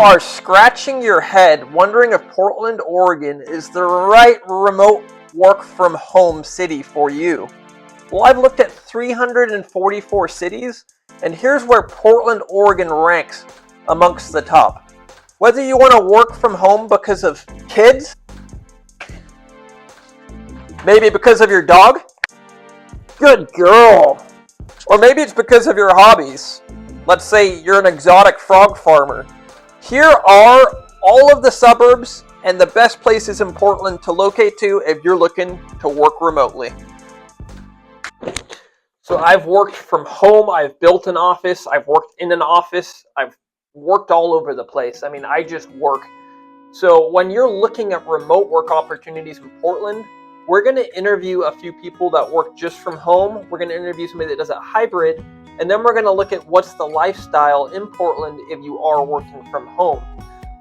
are scratching your head wondering if Portland, Oregon is the right remote work from home city for you, well, I've looked at 344 cities, and here's where Portland, Oregon ranks amongst the top. Whether you want to work from home because of kids, maybe because of your dog, good girl, or maybe it's because of your hobbies. Let's say you're an exotic frog farmer. Here are all of the suburbs and the best places in Portland to locate to if you're looking to work remotely. So I've worked from home, I've built an office, I've worked in an office, I've worked all over the place. I mean, I just work. So when you're looking at remote work opportunities in Portland, we're going to interview a few people that work just from home. We're going to interview somebody that does a hybrid, and then we're going to look at what's the lifestyle in Portland if you are working from home.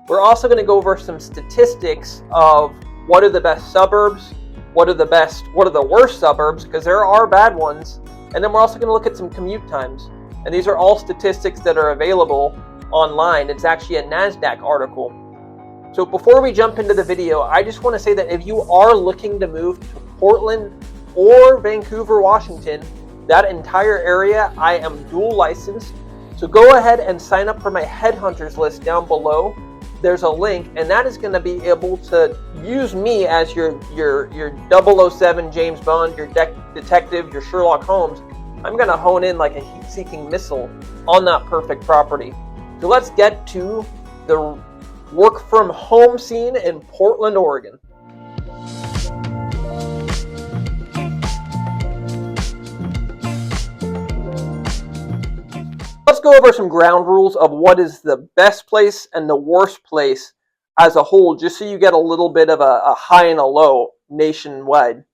We're also going to go over some statistics of what are the best suburbs, what are the worst suburbs, because there are bad ones. And then we're also going to look at some commute times. And these are all statistics that are available online. It's actually a NASDAQ article. So before we jump into the video, I just want to say that if you are looking to move to Portland or Vancouver, Washington, that entire area, I am dual licensed. So go ahead and sign up for my headhunters list down below. There's a link, and that is going to be able to use me as your 007 James Bond, your detective, your Sherlock Holmes. I'm going to hone in like a heat-seeking missile on that perfect property. So let's get to the work from home scene in Portland, Oregon. Let's go over some ground rules of what is the best place and the worst place as a whole, just so you get a little bit of a high and a low nationwide.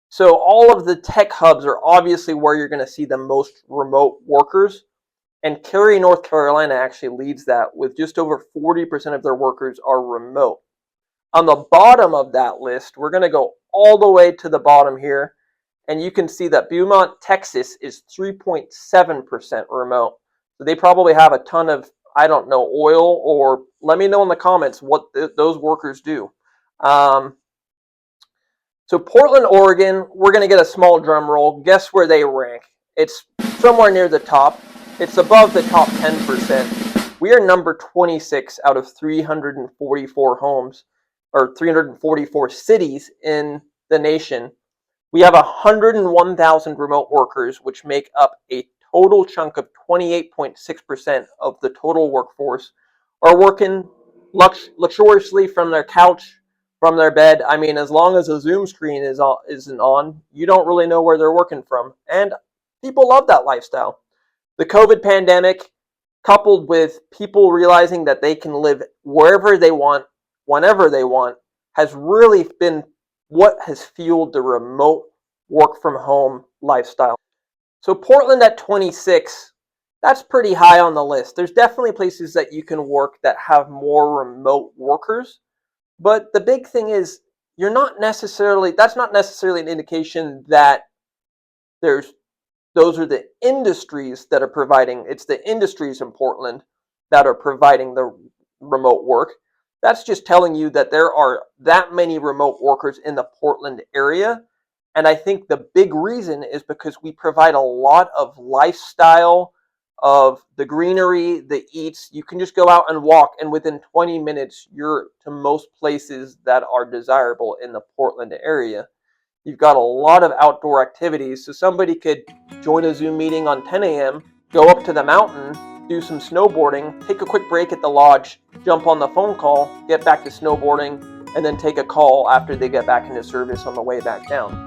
So all of the tech hubs are obviously where you're going to see the most remote workers, and Cary, North Carolina actually leads that with just over 40% of their workers are remote. On the bottom of that list, we're going to go all the way to the bottom here, and you can see that Beaumont, Texas is 3.7% remote. So they probably have a ton of, I don't know, oil, or let me know in the comments what those workers do. So Portland, Oregon, we're going to get a small drum roll. Guess where they rank? It's somewhere near the top. It's above the top 10%. We are number 26 out of 344 homes, or 344 cities in the nation. We have 101,000 remote workers, which make up a total chunk of 28.6% of the total workforce are working luxuriously from their couch, from their bed. I mean, as long as a Zoom screen isn't on, you don't really know where they're working from. And people love that lifestyle. The COVID pandemic, coupled with people realizing that they can live wherever they want, whenever they want, has really been what has fueled the remote work from home lifestyle. So Portland at 26, that's pretty high on the list. There's definitely places that you can work that have more remote workers. But the big thing is that's not necessarily an indication that those are the industries that are providing, it's the industries in Portland that are providing the remote work. That's just telling you that there are that many remote workers in the Portland area. And I think the big reason is because we provide a lot of lifestyle, of the greenery, the eats. You can just go out and walk, and within 20 minutes, you're to most places that are desirable in the Portland area. You've got a lot of outdoor activities. So somebody could join a Zoom meeting on 10 a.m., go up to the mountain, do some snowboarding, take a quick break at the lodge, jump on the phone call, get back to snowboarding, and then take a call after they get back into service on the way back down.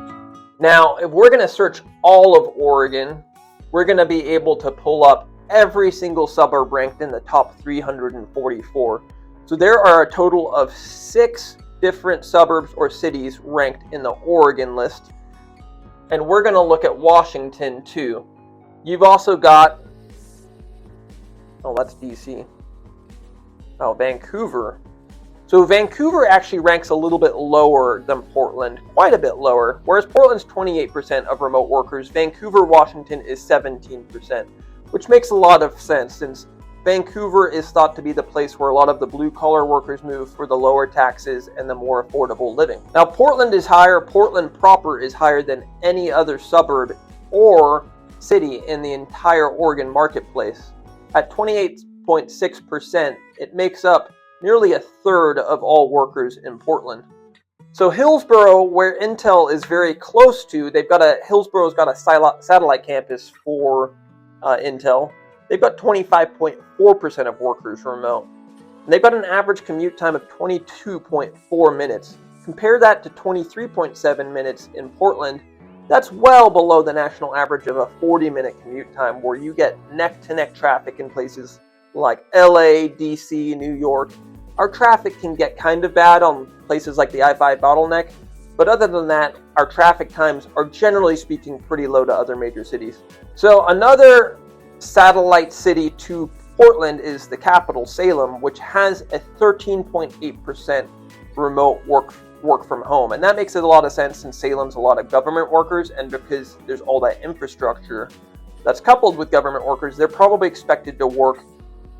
Now, if we're going to search all of Oregon, we're going to be able to pull up every single suburb ranked in the top 344. So there are a total of 6 different suburbs or cities ranked in the Oregon list. And we're going to look at Washington too. You've also got, oh, that's DC. Oh, Vancouver. So Vancouver actually ranks a little bit lower than Portland, quite a bit lower. Whereas Portland's 28% of remote workers, Vancouver, Washington is 17%, which makes a lot of sense since Vancouver is thought to be the place where a lot of the blue-collar workers move for the lower taxes and the more affordable living. Now, Portland is higher. Portland proper is higher than any other suburb or city in the entire Oregon marketplace. At 28.6%, it makes up nearly a third of all workers in Portland. So Hillsboro, where Intel is very close to, Hillsboro's got a satellite campus for Intel. They've got 25.4% of workers remote. And they've got an average commute time of 22.4 minutes. Compare that to 23.7 minutes in Portland. That's well below the national average of a 40-minute commute time, where you get neck-to-neck traffic in places like LA, DC, New York. Our traffic can get kind of bad on places like the I-5 bottleneck, but other than that, our traffic times are generally speaking pretty low to other major cities. So another satellite city to Portland is the capital, Salem, which has a 13.8% remote work from home. And that makes a lot of sense, since Salem's a lot of government workers, and because there's all that infrastructure that's coupled with government workers, they're probably expected to work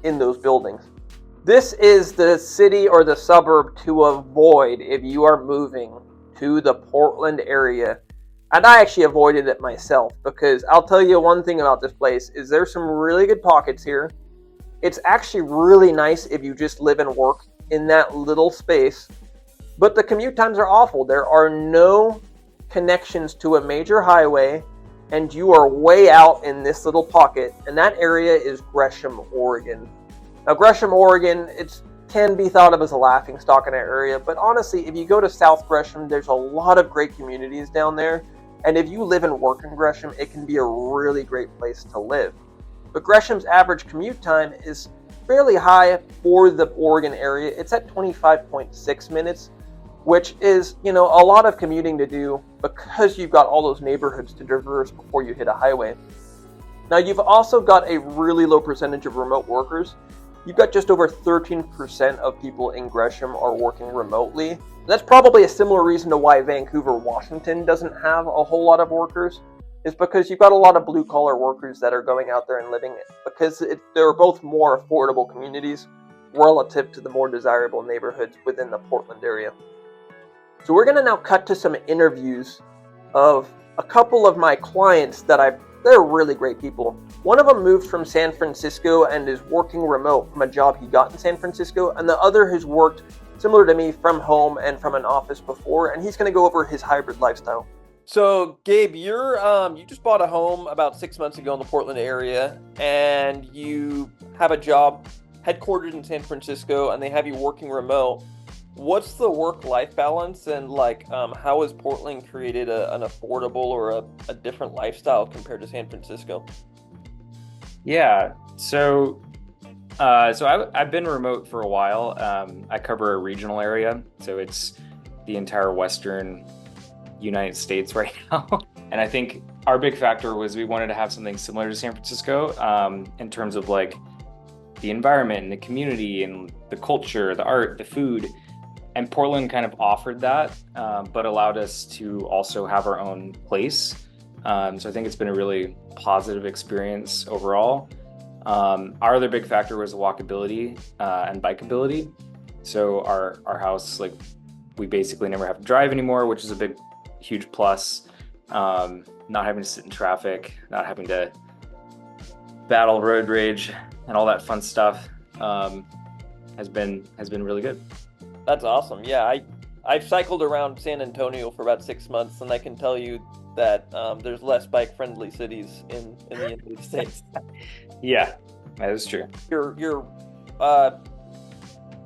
in those buildings. This is the city or the suburb to avoid if you are moving to the Portland area. And I actually avoided it myself, because I'll tell you one thing about this place is there's some really good pockets here. It's actually really nice if you just live and work in that little space, but the commute times are awful. There are no connections to a major highway, and you are way out in this little pocket, and that area is Gresham, Oregon. Now, Gresham, Oregon, it can be thought of as a laughingstock in that area, but honestly, if you go to South Gresham, there's a lot of great communities down there, and if you live and work in Gresham, it can be a really great place to live. But Gresham's average commute time is fairly high for the Oregon area. It's at 25.6 minutes, which is, a lot of commuting to do, because you've got all those neighborhoods to traverse before you hit a highway. Now, you've also got a really low percentage of remote workers. You've got just over 13% of people in Gresham are working remotely. That's probably a similar reason to why Vancouver&Washington doesn't have a whole lot of workers, is because you've got a lot of blue-collar workers that are going out there and living it, because they're both more affordable communities relative to the more desirable neighborhoods within the Portland area. So we're going to now cut to some interviews of a couple of my clients they're really great people. One of them moved from San Francisco and is working remote from a job he got in San Francisco, and the other has worked similar to me from home and from an office before, and he's going to go over his hybrid lifestyle. So, Gabe, you just bought a home about 6 months ago in the Portland area, and you have a job headquartered in San Francisco, and they have you working remote. What's the work-life balance, and how has Portland created an affordable or a different lifestyle compared to San Francisco? Yeah, so I've been remote for a while. I cover a regional area, so it's the entire Western United States right now. And I think our big factor was we wanted to have something similar to San Francisco in terms of the environment and the community and the culture, the art, the food. And Portland kind of offered that, but allowed us to also have our own place. So I think it's been a really positive experience overall. Our other big factor was the walkability and bikeability. So our house, we basically never have to drive anymore, which is a huge plus. Not having to sit in traffic, not having to battle road rage and all that fun stuff has been really good. That's awesome. Yeah, I've cycled around San Antonio for about 6 months, and I can tell you that there's less bike-friendly cities in the United States. Yeah, that is true.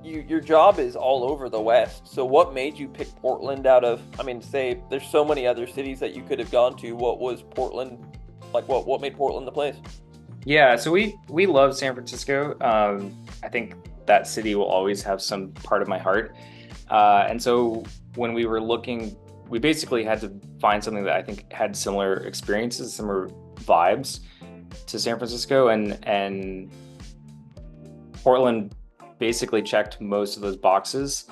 Your job is all over the West. So what made you pick Portland out of? Say there's so many other cities that you could have gone to. What was Portland like? What made Portland the place? Yeah, so we love San Francisco. I think that city will always have some part of my heart. And so when we were looking, we basically had to find something that I think had similar experiences, similar vibes to San Francisco, and Portland basically checked most of those boxes.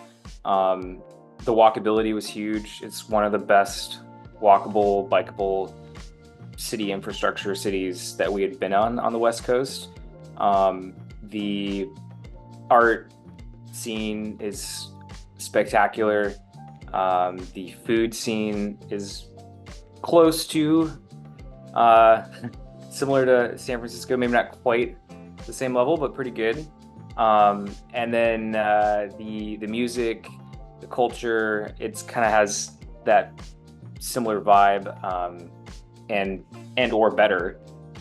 The walkability was huge. It's one of the best walkable, bikeable city infrastructure cities that we had been on the West Coast. the art scene is spectacular. The food scene is close to similar to San Francisco, maybe not quite the same level, but pretty good. And then the music, the culture, it's kind of has that similar vibe, and or better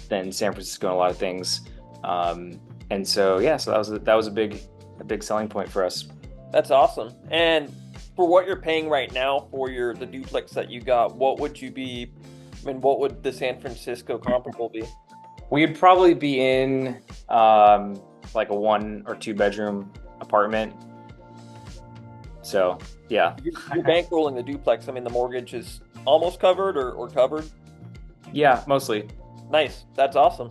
than San Francisco in a lot of things. And so yeah, so that was a big selling point for us. That's awesome. And for what you're paying right now for the duplex that you got, what would the San Francisco comparable be? We'd probably be in like a 1 or 2 bedroom apartment. So yeah. You're bankrolling the duplex. I mean, the mortgage is almost covered or covered? Yeah, mostly. Nice. That's awesome.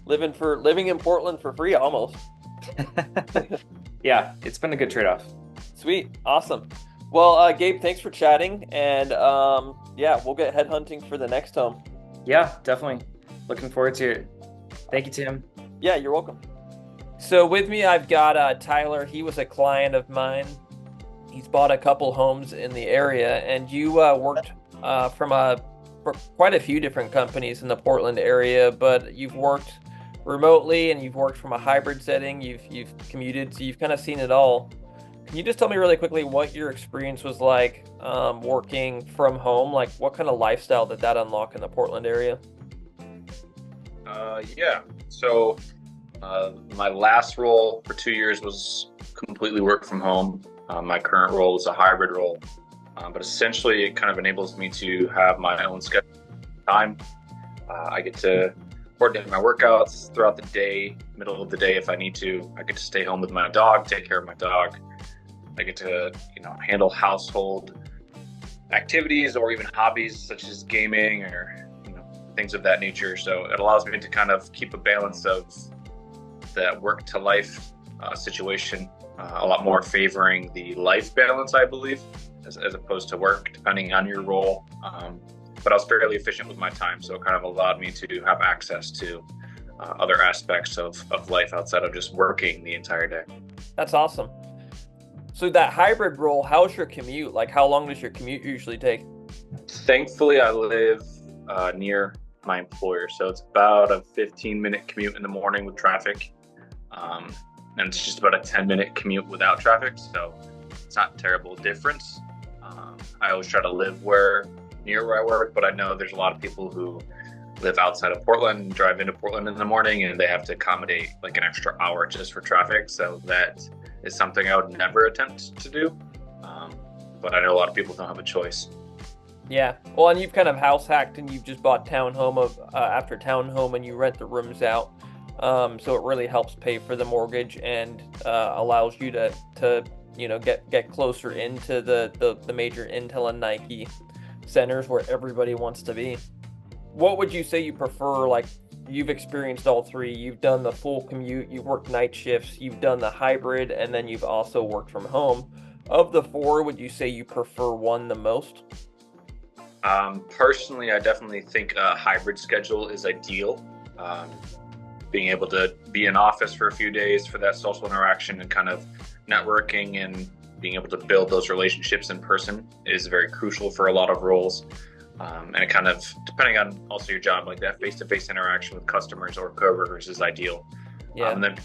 Living in Portland for free almost. Yeah, it's been a good trade-off. Sweet. Awesome. Well, Gabe, thanks for chatting, and yeah, we'll get headhunting for the next home. Yeah, definitely. Looking forward to it. Thank you, Tim. Yeah, you're welcome. So with me, I've got Tyler. He was a client of mine. He's bought a couple homes in the area, and you worked for quite a few different companies in the Portland area, but you've worked remotely and you've worked from a hybrid setting. You've commuted, so you've kind of seen it all. Can you just tell me really quickly what your experience was like working from home? Like, what kind of lifestyle did that unlock in the Portland area? Yeah. So my last role for 2 years was completely work from home. My current role is a hybrid role, but essentially it kind of enables me to have my own schedule time. I get to coordinate my workouts throughout the day, middle of the day if I need to. I get to stay home with my dog, take care of my dog. I get to, handle household activities or even hobbies such as gaming or, things of that nature. So it allows me to kind of keep a balance of that work to life situation, a lot more favoring the life balance, I believe, as opposed to work, depending on your role. But I was fairly efficient with my time, so it kind of allowed me to have access to other aspects of life outside of just working the entire day. That's awesome. So that hybrid role, how's your commute? Like, how long does your commute usually take? Thankfully, I live near my employer, so it's about a 15-minute commute in the morning with traffic, and it's just about a 10-minute commute without traffic, so it's not a terrible difference. I always try to live near where I work, but I know there's a lot of people who live outside of Portland and drive into Portland in the morning, and they have to accommodate like an extra hour just for traffic, so that is something I would never attempt to do, but I know a lot of people don't have a choice. Yeah, well, and you've kind of house hacked, and you've just bought townhome after townhome, and you rent the rooms out, so it really helps pay for the mortgage and allows you to get closer into the major Intel and Nike centers where everybody wants to be. What would you say you prefer? Like, you've experienced all three. You've done the full commute, you've worked night shifts, you've done the hybrid, and then you've also worked from home. Of the four, would you say you prefer one the most? Personally, I definitely think a hybrid schedule is ideal. Being able to be in office for a few days for that social interaction and kind of networking and being able to build those relationships in person is very crucial for a lot of roles. And it kind of, depending on also your job, like that face-to-face interaction with customers or coworkers is ideal. Yeah. And then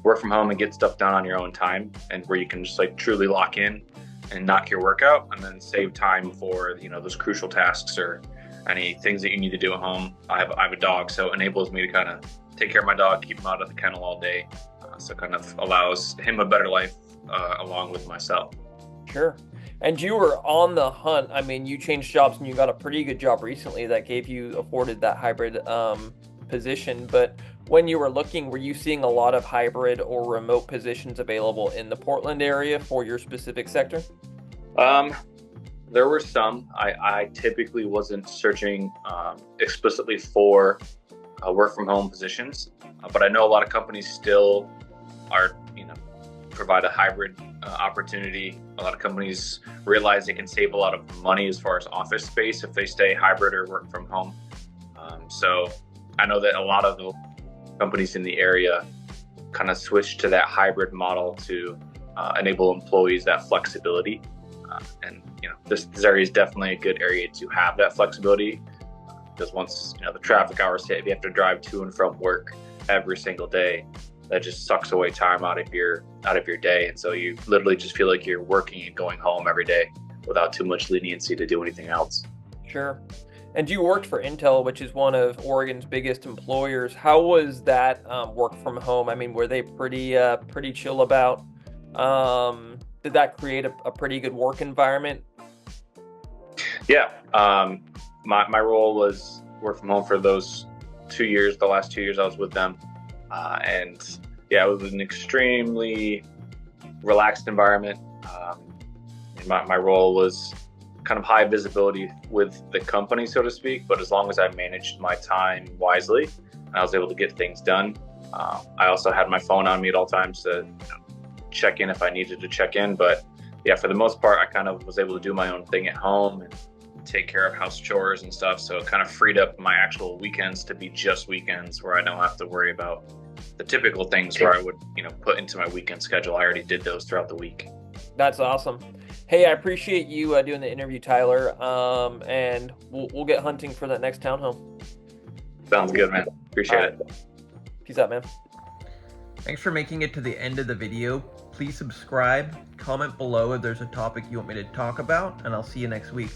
work from home and get stuff done on your own time, and where you can just like truly lock in and knock your work out, and then save time for those crucial tasks or any things that you need to do at home. I have a dog, so it enables me to kind of take care of my dog, keep him out of the kennel all day, so kind of allows him a better life along with myself. Sure. And you were on the hunt. I mean, you changed jobs and you got a pretty good job recently that afforded that hybrid position. But when you were looking, were you seeing a lot of hybrid or remote positions available in the Portland area for your specific sector? There were some. I typically wasn't searching explicitly for work from home positions, but I know a lot of companies still are, provide a hybrid opportunity. A lot of companies realize they can save a lot of money as far as office space if they stay hybrid or work from home. So I know that a lot of the companies in the area kind of switched to that hybrid model to enable employees that flexibility. And this area is definitely a good area to have that flexibility, because once the traffic hours hit, if you have to drive to and from work every single day, that just sucks away time out of your day, and so you literally just feel like you're working and going home every day without too much leniency to do anything else. Sure. And you worked for Intel, which is one of Oregon's biggest employers. How was that work from home? I mean, were they pretty chill about? Did that create a pretty good work environment? Yeah. My role was work from home for those 2 years, the last 2 years I was with them. And yeah, it was an extremely relaxed environment. And my role was kind of high visibility with the company, so to speak, but as long as I managed my time wisely, I was able to get things done. I also had my phone on me at all times to check in if I needed to check in, but yeah, for the most part, I kind of was able to do my own thing at home and take care of house chores and stuff, so it kind of freed up my actual weekends to be just weekends where I don't have to worry about the typical things where I would put into my weekend schedule. I already did those throughout the week. That's awesome. Hey, I appreciate you doing the interview, Tyler, and we'll get hunting for that next townhome. Sounds good, man. Appreciate it. Peace out, man. Thanks for making it to the end of the video. Please subscribe, comment below if there's a topic you want me to talk about, and I'll see you next week.